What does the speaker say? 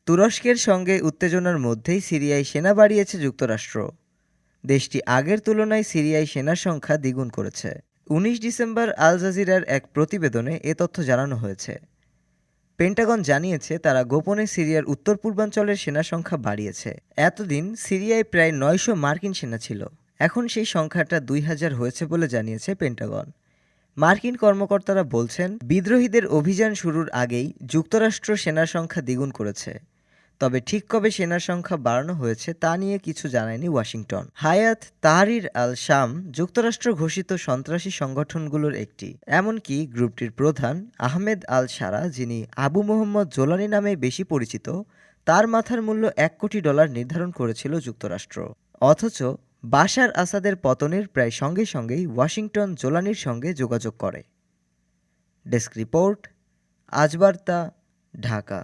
তুরস্কের সঙ্গে উত্তেজনার মধ্যেই সিরিয়ায় সেনা বাড়িয়েছে যুক্তরাষ্ট্র। দেশটি আগের তুলনায় সিরিয়ায় সেনার সংখ্যা দ্বিগুণ করেছে। ১৯ ডিসেম্বর আল জাজিরার এক প্রতিবেদনে এ তথ্য জানানো হয়েছে। পেন্টাগন জানিয়েছে তারা গোপনে সিরিয়ার উত্তর পূর্বাঞ্চলের সেনা সংখ্যা বাড়িয়েছে। এতদিন সিরিয়ায় প্রায় ৯০০ মার্কিন সেনা ছিল, এখন সেই সংখ্যাটা ২,০০০ হয়েছে বলে জানিয়েছে পেন্টাগন। মার্কিন কর্মকর্তারা বলছেন, বিদ্রোহীদের অভিযান শুরুর আগেই যুক্তরাষ্ট্র সেনার সংখ্যা দ্বিগুণ করেছে। তবে ঠিক কবে সেনার সংখ্যা বাড়ানো হয়েছে তা নিয়ে কিছু জানায়নি ওয়াশিংটন। হায়াত তাহরির আল শাম যুক্তরাষ্ট্র ঘোষিত সন্ত্রাসী সংগঠনগুলোর একটি। এমনকি গ্রুপটির প্রধান আহমেদ আল সারা, যিনি আবু মোহাম্মদ জোলানি নামে বেশি পরিচিত, তার মাথার মূল্য $১ কোটি নির্ধারণ করেছিল যুক্তরাষ্ট্র। অথচ বাশার আসাদের পতনের প্রায় সঙ্গে সঙ্গেই ওয়াশিংটন জোলানির সঙ্গে যোগাযোগ করে। ডেস্ক রিপোর্ট, আজ বার্তা, ঢাকা।